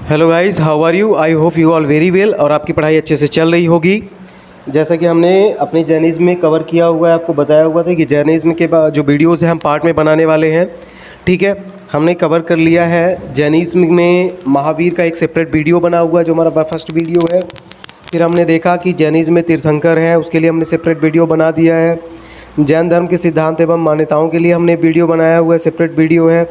Hello guys, how are you? I hope you all very well और आपकी पढ़ाई अच्छे से चल रही होगी। जैसा कि हमने अपनी जैनिज़्म में कवर किया हुआ है, आपको बताया हुआ था कि जैनिज़्म के जो वीडियोज़ हैं हम पार्ट में बनाने वाले हैं। ठीक है, हमने कवर कर लिया है जैनिज़्म में महावीर का एक सेपरेट वीडियो बना हुआ है जो हमारा फर्स्ट वीडियो है। फिर हमने देखा कि जैनिज़्म में तीर्थंकर है, उसके लिए हमने सेपरेट वीडियो बना दिया है। जैन धर्म के सिद्धांत एवं मान्यताओं के लिए हमने वीडियो बनाया हुआ है, सेपरेट वीडियो है।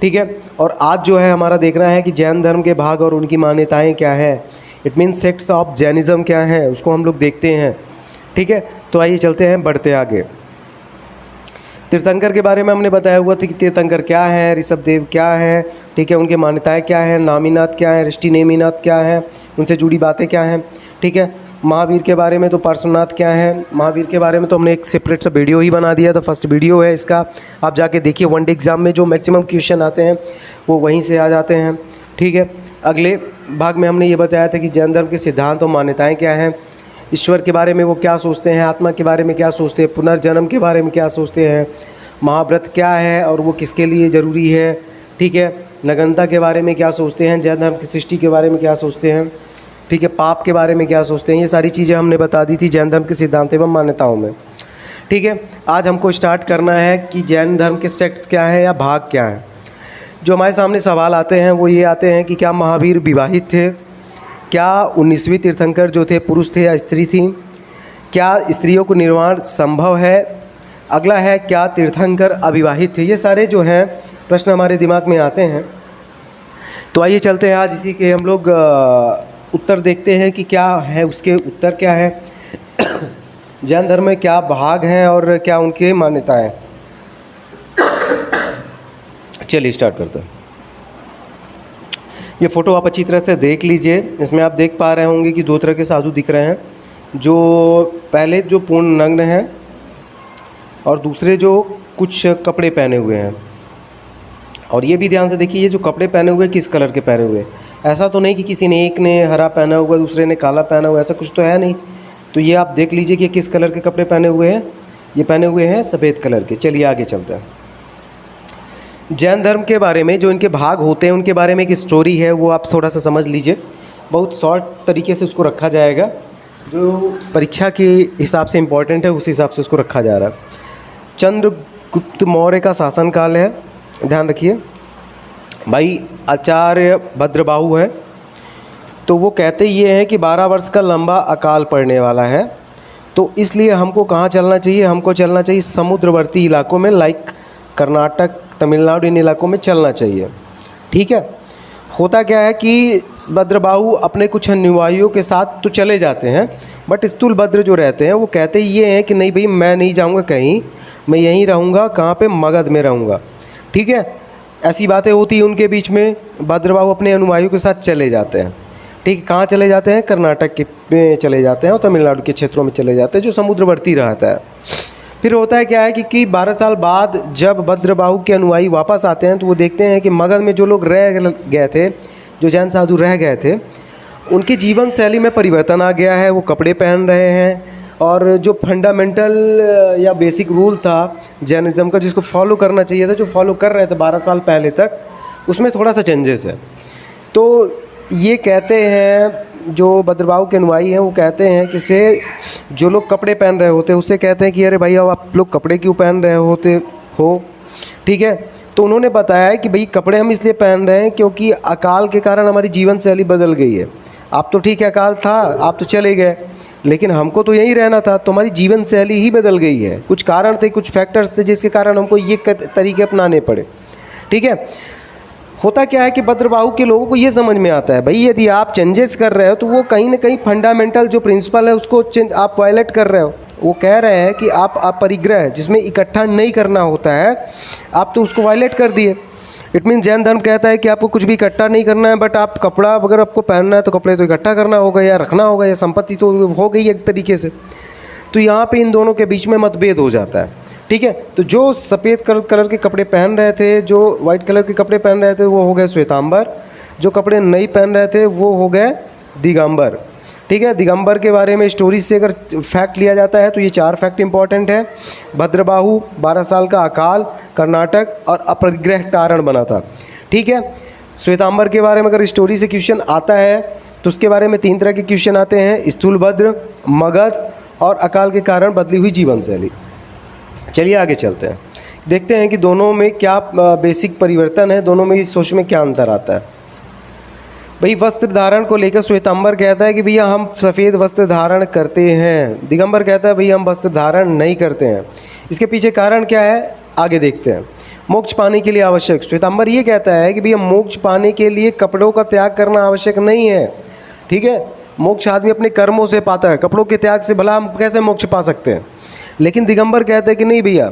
ठीक है, और आज जो है हमारा देखना है कि जैन धर्म के भाग और उनकी मान्यताएं क्या हैं। It means sects of Jainism क्या है, उसको हम लोग देखते हैं। ठीक है, तो आइए चलते हैं, बढ़ते आगे। तीर्थंकर के बारे में हमने बताया हुआ था कि तीर्थंकर क्या है, ऋषभदेव क्या है, ठीक है, उनके मान्यताएं क्या हैं, नामीनाथ क्या है, ऋष्टि नेमिनाथ क्या है, उनसे जुड़ी बातें क्या हैं। ठीक है, महावीर के बारे में तो पार्श्वनाथ क्या है, महावीर के बारे में तो हमने एक सेपरेट सा वीडियो ही बना दिया था, फर्स्ट वीडियो है इसका, आप जाके देखिए। वन डे एग्ज़ाम में जो मैक्सिमम क्वेश्चन आते हैं वो वहीं से आ जाते हैं। ठीक है, अगले भाग में हमने ये बताया था कि जैन धर्म के सिद्धांत और मान्यताएँ क्या हैं, ईश्वर के बारे में वो क्या सोचते हैं, आत्मा के बारे में क्या सोचते हैं, पुनर्जन्म के बारे में क्या सोचते हैं, महाव्रत क्या है और वो किसके लिए ज़रूरी है। ठीक है, नगनता के बारे में क्या सोचते हैं, जैन धर्म की सृष्टि के बारे में क्या सोचते हैं। ठीक है, पाप के बारे में क्या सोचते हैं, ये सारी चीज़ें हमने बता दी थी जैन धर्म के सिद्धांत एवं मान्यताओं में। ठीक है, आज हमको स्टार्ट करना है कि जैन धर्म के सेक्ट्स क्या है या भाग क्या है। जो हमारे सामने सवाल आते हैं वो ये आते हैं कि क्या महावीर विवाहित थे, क्या 19वीं तीर्थंकर जो थे पुरुष थे या स्त्री थी, क्या स्त्रियों को निर्वाण संभव है। अगला है क्या तीर्थंकर अविवाहित थे। ये सारे जो हैं प्रश्न हमारे दिमाग में आते हैं। तो आइए चलते हैं, आज इसी के हम लोग उत्तर देखते हैं कि क्या है, उसके उत्तर क्या है, जैन धर्म में क्या भाग हैं और क्या उनके मान्यताएं। चलिए स्टार्ट करते हैं। ये फ़ोटो आप अच्छी तरह से देख लीजिए। इसमें आप देख पा रहे होंगे कि दो तरह के साधु दिख रहे हैं, जो पहले जो पूर्ण नग्न हैं और दूसरे जो कुछ कपड़े पहने हुए हैं। और ये भी ध्यान से देखिए, ये जो कपड़े पहने हुए किस कलर के पहने हुए। ऐसा तो नहीं कि किसी ने, एक ने हरा पहना हुआ दूसरे ने काला पहना हुआ, ऐसा कुछ तो है नहीं। तो ये आप देख लीजिए कि किस कलर के कपड़े पहने हुए हैं। ये पहने हुए हैं सफ़ेद कलर के। चलिए आगे चलते हैं। जैन धर्म के बारे में जो इनके भाग होते हैं उनके बारे में एक स्टोरी है, वो आप थोड़ा सा समझ लीजिए। बहुत शॉर्ट तरीके से उसको रखा जाएगा, जो परीक्षा के हिसाब से इम्पोर्टेंट है उस हिसाब से उसको रखा जा रहा है। चंद्रगुप्त मौर्य का शासनकाल है, ध्यान रखिए भाई। आचार्य भद्रबाहु है, तो वो कहते ये हैं कि 12 वर्ष का लंबा अकाल पड़ने वाला है, तो इसलिए हमको कहाँ चलना चाहिए, हमको चलना चाहिए समुद्रवर्ती इलाकों में, लाइक कर्नाटक, तमिलनाडु, इन इलाकों में चलना चाहिए। ठीक है, होता क्या है कि भद्रबाहु अपने कुछ अनुयायियों के साथ तो चले जाते हैं, बट स्थूलभद्र जो रहते हैं वो कहते ये हैं कि नहीं भाई, मैं नहीं जाऊंगा कहीं, मैं यहीं रहूंगा। कहाँ पे? मगध में रहूंगा। ठीक है, ऐसी बातें होती हैं उनके बीच में। भद्रबाहु अपने अनुयायियों के साथ चले जाते हैं। ठीक है, कहाँ चले जाते हैं? कर्नाटक के में चले जाते हैं और तमिलनाडु के क्षेत्रों में चले जाते हैं जो समुद्रवर्ती रहता है। फिर होता है क्या है कि 12 साल बाद जब भद्रबाहु के अनुयायी वापस आते हैं तो वो देखते हैं कि मगध में जो लोग रह गए थे, जो जैन साधु रह गए थे, उनकी जीवन शैली में परिवर्तन आ गया है। वो कपड़े पहन रहे हैं और जो फंडामेंटल या बेसिक रूल था जैनिज़्म का, जिसको फॉलो करना चाहिए था, जो फॉलो कर रहे थे 12 साल पहले तक, उसमें थोड़ा सा चेंजेस है। तो ये कहते हैं, जो भद्रबाहु के अनुयायी हैं वो कहते हैं कि से जो लोग कपड़े पहन रहे होते हैं उससे कहते हैं कि अरे भाई, अब आप लोग कपड़े क्यों पहन रहे होते हो। ठीक है, तो उन्होंने बताया है कि भाई कपड़े हम इसलिए पहन रहे हैं क्योंकि अकाल के कारण हमारी जीवन शैली बदल गई है। आप तो ठीक है, अकाल था, आप तो चले गए, लेकिन हमको तो यहीं रहना था, तो हमारी जीवन शैली ही बदल गई है। कुछ कारण थे, कुछ फैक्टर्स थे जिसके कारण हमको ये तरीके अपनाने पड़े। ठीक है, होता क्या है कि भद्रबाहु के लोगों को ये समझ में आता है भाई, यदि आप चेंजेस कर रहे हो तो वो कहीं ना कहीं फंडामेंटल जो प्रिंसिपल है उसको आप वायलेट कर रहे हो। वो कह रहे हैं कि आप परिग्रह जिसमें इकट्ठा नहीं करना होता है, आप तो उसको वायलेट कर दिए। इट मीन जैन धर्म कहता है कि आपको कुछ भी इकट्ठा नहीं करना है, बट आप कपड़ा अगर आपको पहनना है तो कपड़े तो इकट्ठा करना होगा या रखना होगा, या संपत्ति तो हो गई एक तरीके से। तो यहाँ पे इन दोनों के बीच में मतभेद हो जाता है। ठीक है, तो जो सफ़ेद कलर के कपड़े पहन रहे थे, जो वाइट कलर के कपड़े पहन रहे थे, वो हो गए श्वेतांबर। जो कपड़े नहीं पहन रहे थे वो हो गए दिगंबर। ठीक है, दिगंबर के बारे में स्टोरी से अगर फैक्ट लिया जाता है तो ये 4 फैक्ट इंपॉर्टेंट है। भद्रबाहु, 12 साल का अकाल, कर्नाटक और अपरिग्रह टारण बना था। ठीक है, श्वेतांबर के बारे में अगर स्टोरी से क्वेश्चन आता है तो उसके बारे में 3 तरह के क्वेश्चन आते हैं, स्थूलभद्र, मगध और अकाल के कारण बदली हुई जीवन शैली। चलिए आगे चलते हैं, देखते हैं कि दोनों में क्या बेसिक परिवर्तन है, दोनों में सोच में क्या अंतर आता है। भाई वस्त्र धारण को लेकर श्वेतांबर कहता है कि भैया हम सफ़ेद वस्त्र धारण करते हैं, दिगंबर कहता है भैया हम वस्त्र धारण नहीं करते हैं। इसके पीछे कारण क्या है आगे देखते हैं। मोक्ष पाने के लिए आवश्यक, श्वेतांबर ये कहता है कि भैया मोक्ष पाने के लिए कपड़ों का त्याग करना आवश्यक नहीं है, ठीक है। मोक्ष आदमी अपने कर्मों से पाता है, कपड़ों के त्याग से भला हम कैसे मोक्ष पा सकते हैं। लेकिन दिगंबर कहते हैं कि नहीं भैया,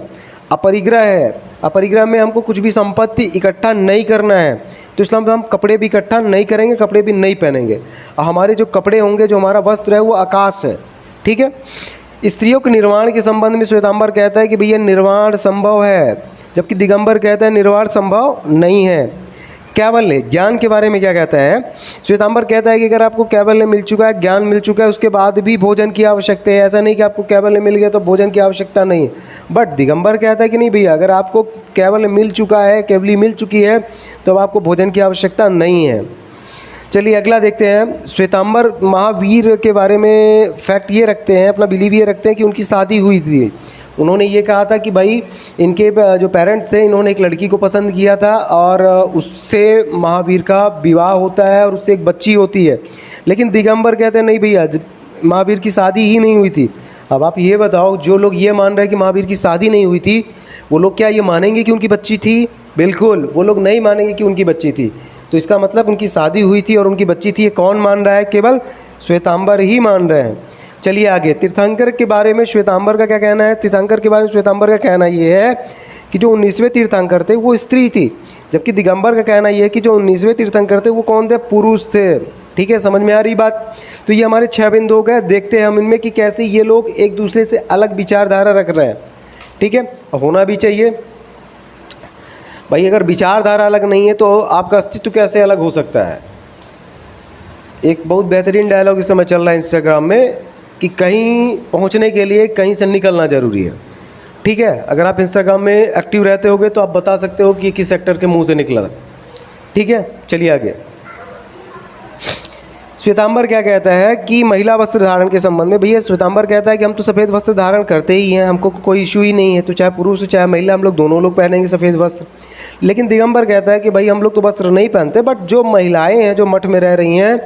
अपरिग्रह है, अपरिग्रह में हमको कुछ भी संपत्ति इकट्ठा नहीं करना है, तो इसलिए हम कपड़े भी इकट्ठा नहीं करेंगे, कपड़े भी नहीं पहनेंगे। और हमारे जो कपड़े होंगे, जो हमारा वस्त्र है वो आकाश है, ठीक है। स्त्रियों के निर्वाण के संबंध में श्वेतांबर कहता है कि भैया निर्वाण संभव है, जबकि दिगंबर कहता है निर्वाण संभव नहीं है। कैवल्य ज्ञान के बारे में क्या कहता है, श्वेतांबर कहता है कि अगर आपको कैवल्य मिल चुका है, ज्ञान मिल चुका है, उसके बाद भी भोजन की आवश्यकता है। ऐसा नहीं कि आपको कैवल्य मिल गया तो भोजन की आवश्यकता नहीं है। बट दिगंबर कहता है कि नहीं भैया, अगर आपको कैवल्य मिल चुका है, केवली मिल चुकी है, तो अब आपको भोजन की आवश्यकता नहीं है। चलिए अगला देखते हैं। श्वेतांबर महावीर के बारे में फैक्ट ये रखते हैं, अपना बिलीव ये रखते हैं कि उनकी शादी हुई थी। उन्होंने ये कहा था कि भाई इनके जो पेरेंट्स थे, इन्होंने एक लड़की को पसंद किया था और उससे महावीर का विवाह होता है और उससे एक बच्ची होती है। लेकिन दिगंबर कहते हैं नहीं भैया, महावीर की शादी ही नहीं हुई थी। अब आप ये बताओ, जो लोग ये मान रहे हैं कि महावीर की शादी नहीं हुई थी, वो लोग क्या ये मानेंगे कि उनकी बच्ची थी? बिल्कुल वो लोग नहीं मानेंगे कि उनकी बच्ची थी। तो इसका मतलब उनकी शादी हुई थी और उनकी बच्ची थी। ये कौन मान रहा है? केवल श्वेतांबर ही मान रहे हैं। चलिए आगे, तीर्थंकर के बारे में श्वेतांबर का क्या कहना है। तीर्थंकर के बारे में श्वेतांबर का कहना ये है कि जो 19वें तीर्थंकर थे वो स्त्री थी, जबकि दिगंबर का कहना ये है कि जो 19वें तीर्थंकर थे वो कौन थे? पुरुष थे। ठीक है, समझ में आ रही बात। तो ये हमारे 6 बिंदु हो गए। देखते हैं हम इनमें कि कैसे ये लोग एक दूसरे से अलग विचारधारा रख रहे हैं। ठीक है, होना भी चाहिए भाई। अगर विचारधारा अलग नहीं है तो आपका अस्तित्व कैसे अलग हो सकता है। एक बहुत बेहतरीन डायलॉग इस समय चल रहा है इंस्टाग्राम में कि कहीं पहुंचने के लिए कहीं से निकलना ज़रूरी है। ठीक है, अगर आप इंस्टाग्राम में एक्टिव रहते होगे तो आप बता सकते हो कि किस सेक्टर के मुंह से निकला। ठीक है, चलिए आगे। श्वेतांबर क्या कहता है कि महिला वस्त्र धारण के संबंध में। भैया श्वेतांबर कहता है कि हम तो सफ़ेद वस्त्र धारण करते ही हैं, हमको कोई इशू ही नहीं है। तो चाहे पुरुष हो चाहे महिला, हम लोग दोनों लोग पहनेंगे सफ़ेद वस्त्र। लेकिन दिगंबर कहता है कि भाई हम लोग तो वस्त्र नहीं पहनते, बट जो महिलाएं हैं जो मठ में रह रही हैं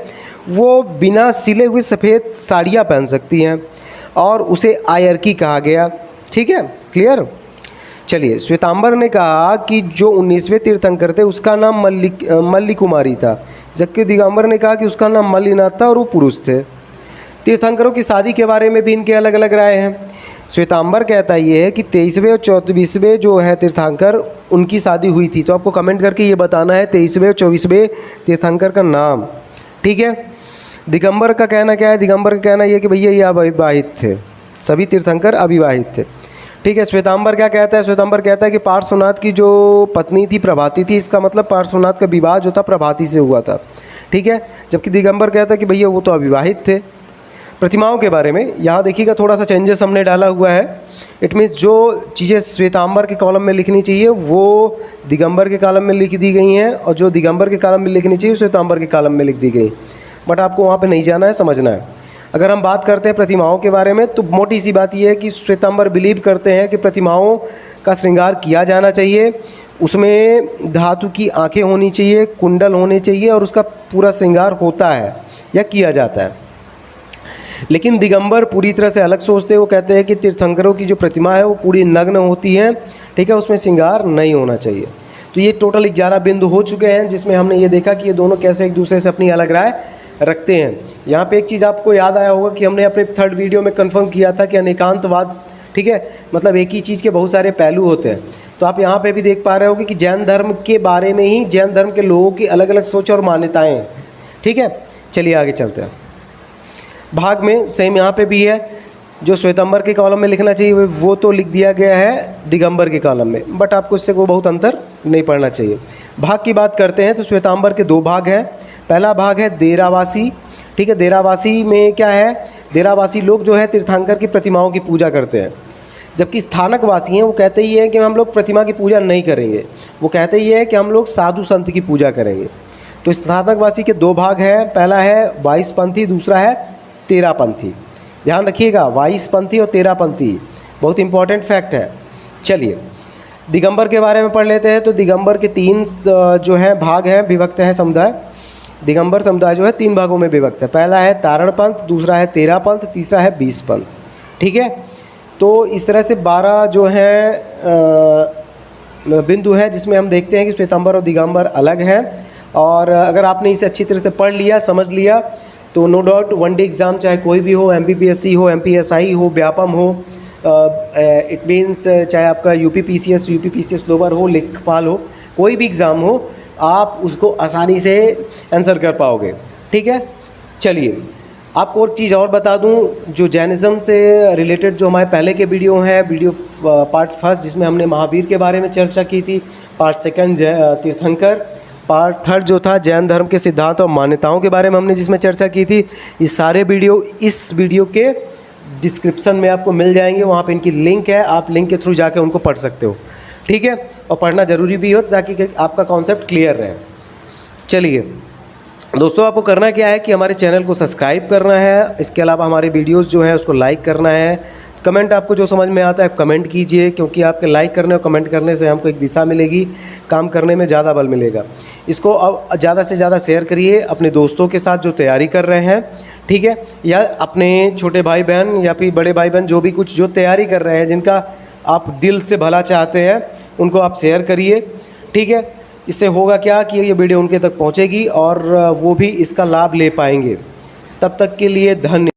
वो बिना सिले हुए सफ़ेद साड़ियाँ पहन सकती हैं और उसे आयरकी कहा गया। ठीक है, क्लियर। चलिए, श्वेतांबर ने कहा कि जो 19वें तीर्थंकर थे उसका नाम मल्ली कुमारी था, जबकि दिगंबर ने कहा कि उसका नाम मल्लीनाथ था और वो पुरुष थे। तीर्थंकरों की शादी के बारे में भी इनके अलग अलग राय हैं। श्वेतांबर कहता ये है कि 23वें और 24वें जो है तीर्थंकर उनकी शादी हुई थी। तो आपको कमेंट करके ये बताना है 23वें और 24वें तीर्थंकर का नाम। ठीक है, दिगंबर का कहना क्या है। दिगंबर का कहना ये कि भैया ये अविवाहित थे, सभी तीर्थंकर अविवाहित थे। ठीक है, श्वेतांबर क्या कहता है। श्वेतांबर कहता है कि पार्श्वनाथ की जो पत्नी थी प्रभाती थी, इसका मतलब पार्श्वनाथ का विवाह जो था प्रभाती से हुआ था। ठीक है, जबकि दिगंबर कहता है कि भैया वो तो अविवाहित थे। प्रतिमाओं के बारे में यहाँ देखिएगा थोड़ा सा चेंजेस हमने डाला हुआ है। इट मीन्स जो चीज़ें श्वेतांबर के कॉलम में लिखनी चाहिए वो दिगंबर के कॉलम में लिख दी गई हैं, और जो दिगंबर के कॉलम में लिखनी चाहिए श्वेतांबर के कॉलम में लिख दी गई। बट आपको वहाँ पे नहीं जाना है, समझना है। अगर हम बात करते हैं प्रतिमाओं के बारे में तो मोटी सी बात यह है कि श्वेतांबर बिलीव करते हैं कि प्रतिमाओं का श्रृंगार किया जाना चाहिए, उसमें धातु की आंखें होनी चाहिए, कुंडल होने चाहिए और उसका पूरा श्रृंगार होता है या किया जाता है। लेकिन दिगंबर पूरी तरह से अलग सोचते हैं। वो कहते हैं कि तीर्थंकरों की जो प्रतिमा है वो पूरी नग्न होती है। ठीक है, उसमें श्रृंगार नहीं होना चाहिए। तो ये टोटल 11 बिंदु हो चुके हैं, जिसमें हमने ये देखा कि ये दोनों कैसे एक दूसरे से अपनी अलग राय रखते हैं। यहाँ पे एक चीज़ आपको याद आया होगा कि हमने अपने 3rd वीडियो में कंफर्म किया था कि अनेकांतवाद, ठीक है, मतलब एक ही चीज़ के बहुत सारे पहलू होते हैं। तो आप यहाँ पे भी देख पा रहे होगे कि जैन धर्म के बारे में ही जैन धर्म के लोगों की अलग अलग सोच और मान्यताएँ हैं। ठीक है, चलिए आगे चलते हैं। भाग में सेम यहाँ पे भी है, जो श्वेतांबर के कॉलम में लिखना चाहिए वो तो लिख दिया गया है दिगंबर के कॉलम में, बट आपको इससे कोई बहुत अंतर नहीं पड़ना चाहिए। भाग की बात करते हैं तो श्वेतांबर के 2 भाग हैं। पहला भाग है देरावासी। ठीक है, देरावासी में क्या है, देरावासी लोग जो है तीर्थंकर की प्रतिमाओं की पूजा करते हैं, जबकि स्थानकवासी हैं वो कहते ही हैं कि हम लोग प्रतिमा की पूजा नहीं करेंगे। वो कहते ही हैं कि हम लोग साधु संत की पूजा करेंगे। तो स्नातकवासी के दो भाग हैं, पहला है वाइसपंथी, दूसरा है तेरापंथी। ध्यान रखिएगा, वाइसपंथी और तेरापंथी बहुत इंपॉर्टेंट फैक्ट है। चलिए दिगंबर के बारे में पढ़ लेते हैं। तो दिगंबर के तीन जो हैं भाग हैं, विभक्त हैं समुदाय। दिगंबर समुदाय जो है तीन भागों में विभक्त है। पहला है तारणपंथ, दूसरा है तेरापंथ, तीसरा है बीसपंथ। ठीक है, तो इस तरह से 12 जो हैं बिंदु हैं जिसमें हम देखते हैं कि श्वेतांबर और दिगंबर अलग हैं। और अगर आपने इसे अच्छी तरह से पढ़ लिया, समझ लिया, तो नो डाउट वनडे एग्ज़ाम चाहे कोई भी हो, MPPSC हो, MPSI हो, व्यापम हो, इट मीन्स चाहे आपका UPPCS लोअर हो, लेखपाल हो, कोई भी एग्ज़ाम हो, आप उसको आसानी से आंसर कर पाओगे। ठीक है, चलिए आपको एक चीज़ और बता दूं, जो जैनिज़्म से रिलेटेड जो हमारे पहले के वीडियो हैं, वीडियो पार्ट फर्स्ट जिसमें हमने महावीर के बारे में चर्चा की थी, पार्ट सेकंड तीर्थंकर, पार्ट थर्ड जो था जैन धर्म के सिद्धांत और मान्यताओं के बारे में हमने जिसमें चर्चा की थी, ये सारे वीडियो इस वीडियो के डिस्क्रिप्शन में आपको मिल जाएंगे। वहाँ पे इनकी लिंक है, आप लिंक के थ्रू जाके उनको पढ़ सकते हो। ठीक है, और पढ़ना ज़रूरी भी हो ताकि आपका कॉन्सेप्ट क्लियर रहे। चलिए दोस्तों, आपको करना क्या है कि हमारे चैनल को सब्सक्राइब करना है, इसके अलावा हमारे वीडियोस जो हैं उसको लाइक करना है, कमेंट आपको जो समझ में आता है आप कमेंट कीजिए, क्योंकि आपके लाइक करने और कमेंट करने से हमको एक दिशा मिलेगी, काम करने में ज़्यादा बल मिलेगा। इसको अब ज़्यादा से ज़्यादा शेयर करिए अपने दोस्तों के साथ जो तैयारी कर रहे हैं। ठीक है, या अपने छोटे भाई बहन या फिर बड़े भाई बहन जो भी कुछ जो तैयारी कर रहे हैं, जिनका आप दिल से भला चाहते हैं, उनको आप शेयर करिए। ठीक है, इससे होगा क्या कि ये वीडियो उनके तक पहुंचेगी और वो भी इसका लाभ ले पाएंगे। तब तक के लिए धन्यवाद।